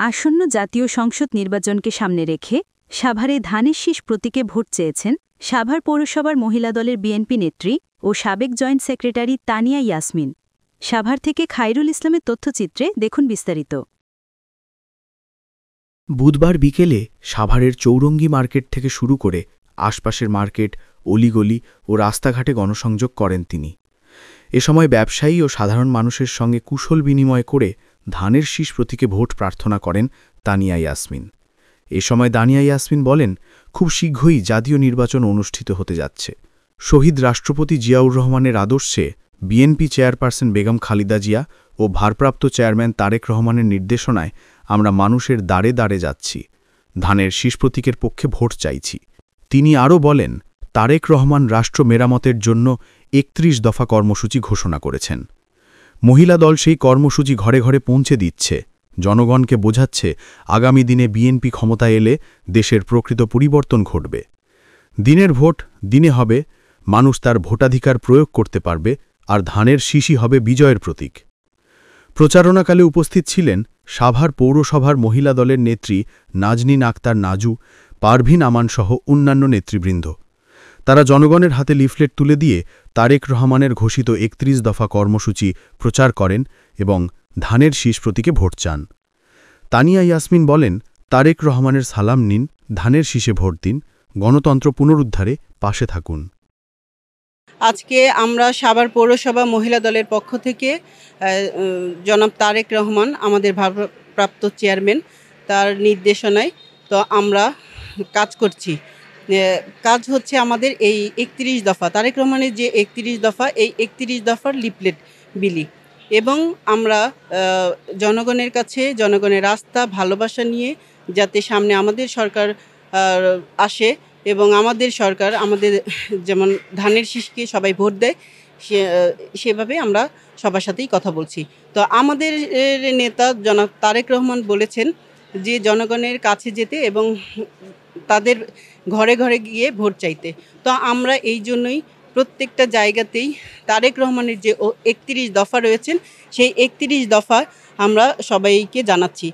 আসন্ন জাতীয় সংসদ নির্বাচনকে সামনে রেখে সাভারে ধানের শীষ প্রতীকে ভোট চেয়েছেন সাভার পৌরসভার মহিলা দলের বিএনপি নেত্রী ও সাবেক জয়েন্ট সেক্রেটারি তানিয়া ইয়াসমিন। সাভার থেকে খায়রুল ইসলামের তথ্যচিত্রে দেখুন বিস্তারিত। বুধবার বিকেলে সাভারের চৌরঙ্গি মার্কেট থেকে শুরু করে আশপাশের মার্কেট, অলিগলি ও রাস্তাঘাটে গণসংযোগ করেন তিনি। এ সময় ব্যবসায়ী ও সাধারণ মানুষের সঙ্গে কুশল বিনিময় করে ধানের শীষ প্রতীকে ভোট প্রার্থনা করেন তানিয়া ইয়াসমিন। এ সময় তানিয়া ইয়াসমিন বলেন, খুব শীঘ্রই জাতীয় নির্বাচন অনুষ্ঠিত হতে যাচ্ছে। শহীদ রাষ্ট্রপতি জিয়াউর রহমানের আদর্শে বিএনপি চেয়ারপারসন বেগম খালেদা জিয়া ও ভারপ্রাপ্ত চেয়ারম্যান তারেক রহমানের নির্দেশনায় আমরা মানুষের দ্বারে দ্বারে যাচ্ছি, ধানের শীষ প্রতীকের পক্ষে ভোট চাইছি। তিনি আরও বলেন, তারেক রহমান রাষ্ট্র মেরামতের জন্য ৩১ দফা কর্মসূচি ঘোষণা করেছেন। মহিলা দল সেই কর্মসূচি ঘরে ঘরে পৌঁছে দিচ্ছে, জনগণকে বোঝাচ্ছে আগামী দিনে বিএনপি ক্ষমতায় এলে দেশের প্রকৃত পরিবর্তন ঘটবে। দিনের ভোট দিনে হবে, মানুষ তার ভোটাধিকার প্রয়োগ করতে পারবে, আর ধানের শীষই হবে বিজয়ের প্রতীক। প্রচারণাকালে উপস্থিত ছিলেন সাভার পৌরসভার মহিলা দলের নেত্রী নাজনীন আক্তার নাজু, পারভিন আমানসহ অন্যান্য নেতৃবৃন্দ। তারা জনগণের হাতে লিফলেট তুলে দিয়ে তারেক রহমানের ঘোষিত ৩১ দফা কর্মসূচি প্রচার করেন এবং ধানের শীষ প্রতীকে ভোট চান। তানিয়া ইয়াসমিন বলেন, তারেক রহমানের সালাম নিন, ধানের শীষে ভোট দিন, গণতন্ত্র পুনরুদ্ধারে পাশে থাকুন। আজকে আমরা সাভার পৌরসভা মহিলা দলের পক্ষ থেকে জনাব তারেক রহমান, আমাদের ভারপ্রাপ্ত চেয়ারম্যান, তার নির্দেশনায় তো আমরা কাজ করছি। কাজ হচ্ছে আমাদের এই ৩১ দফা, তারেক রহমানের যে ৩১ দফা, এই ৩১ দফার লিফলেট বিলি, এবং আমরা জনগণের কাছে জনগণের আস্থা ভালোবাসা নিয়ে যাতে সামনে আমাদের সরকার আসে এবং আমাদের সরকার আমাদের যেমন ধানের শীষকে সবাই ভোট দেয়, সেভাবে আমরা সবার সাথেই কথা বলছি। তো আমাদের নেতা জনাব তারেক রহমান বলেছেন যে জনগণের কাছে যেতে এবং তাদের ঘরে ঘরে গিয়ে ভোট চাইতে। তো আমরা এই জন্যই প্রত্যেকটা জায়গাতেই তারেক রহমানের যে ৩১ দফা রয়েছেন, সেই ৩১ দফা আমরা সবাইকে জানাচ্ছি।